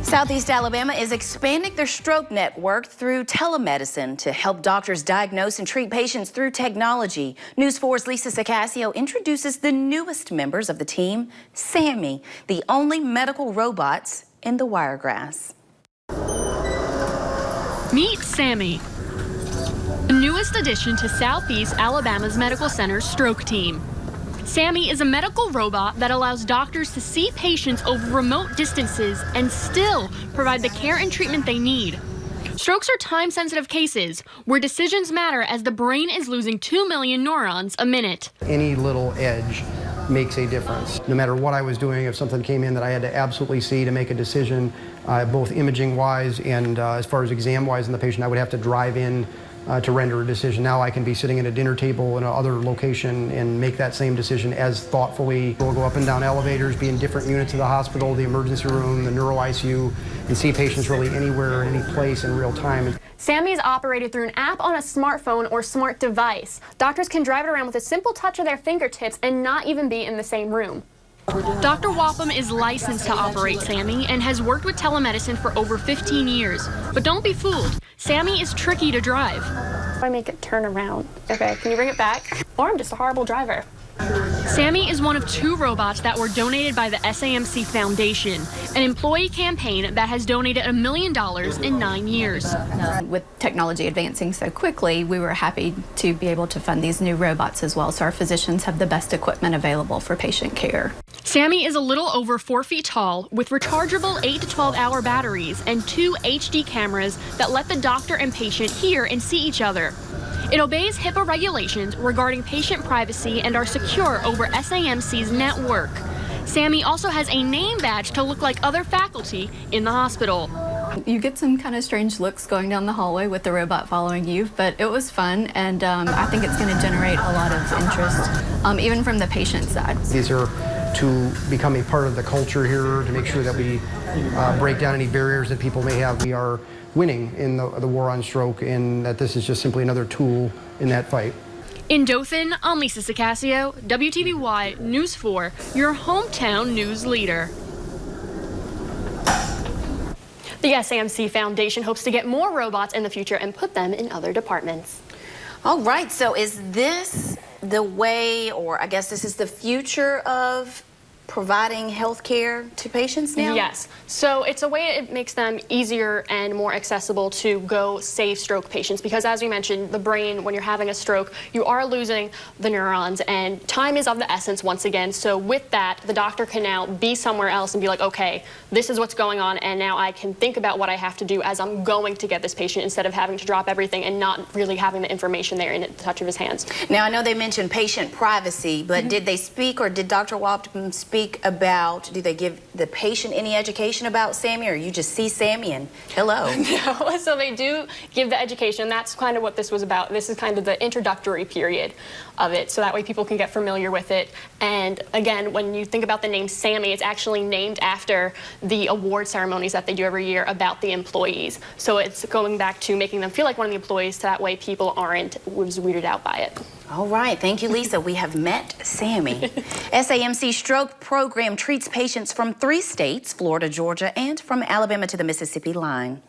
Southeast Alabama is expanding their stroke network through telemedicine to help doctors diagnose and treat patients through technology. News 4's Lisa Sacaccio introduces the newest members of the team, Sammy, the only medical robots in the Wiregrass. Meet Sammy, the newest addition to Southeast Alabama's Medical Center's stroke team. Sammy is a medical robot that allows doctors to see patients over remote distances and still provide the care and treatment they need. Strokes are time-sensitive cases where decisions matter as the brain is losing 2 million neurons a minute. Any little edge makes a difference. No matter what I was doing, if something came in that I had to absolutely see to make a decision, both imaging-wise and as far as exam-wise in the patient, I would have to drive in to render a decision. Now I can be sitting at a dinner table in another location and make that same decision as thoughtfully. We'll go up and down elevators, be in different units of the hospital, the emergency room, the neuro ICU, and see patients really anywhere, any place in real time. Sammy is operated through an app on a smartphone or smart device. Doctors can drive it around with a simple touch of their fingertips and not even be in the same room. Dr. Wapham is licensed to operate Sammy and has worked with telemedicine for over 15 years. But don't be fooled, Sammy is tricky to drive. I make it turn around. Okay, can you bring it back? Or I'm just a horrible driver. Sammy is one of 2 robots that were donated by the SAMC Foundation, an employee campaign that has donated $1 million in 9 years. With technology advancing so quickly, we were happy to be able to fund these new robots as well, so our physicians have the best equipment available for patient care. Sammy is a little over 4 feet tall with rechargeable 8 to 12-hour batteries and 2 HD cameras that let the doctor and patient hear and see each other. It obeys HIPAA regulations regarding patient privacy and are secure over SAMC's network. Sammy also has a name badge to look like other faculty in the hospital. You get some kind of strange looks going down the hallway with the robot following you, but it was fun, and I think it's going to generate a lot of interest, even from the patient side. These are to become a part of the culture here, to make sure that we break down any barriers that people may have. We are winning in the war on stroke, and that this is just simply another tool in that fight. In Dothan, I'm Lisa Sacaccio, WTVY News 4, your hometown news leader. The SAMC Foundation hopes to get more robots in the future and put them in other departments. All right, so is this the way, or I guess this is the future of providing health care to patients now? Yes. So it's a way it makes them easier and more accessible to go save stroke patients, because as we mentioned, the brain, when you're having a stroke, you are losing the neurons and time is of the essence once again. So with that, the doctor can now be somewhere else and be like, okay, this is what's going on, and now I can think about what I have to do as I'm going to get this patient instead of having to drop everything and not really having the information there in the touch of his hands. Now, I know they mentioned patient privacy, but did they speak, or did Dr. Wapham speak about, do they give the patient any education about Sammy, or you just see Sammy and hello? No, so they do give the education. That's kind of what this was about. This is kind of the introductory period of it, so that way people can get familiar with it. And again, when you think about the name Sammy, it's actually named after the award ceremonies that they do every year about the employees. So it's going back to making them feel like one of the employees, so that way people aren't weirded out by it. All right, thank you, Lisa. We have met Sammy. SAMC Stroke Program treats patients from 3 states, Florida, Georgia, and from Alabama to the Mississippi line.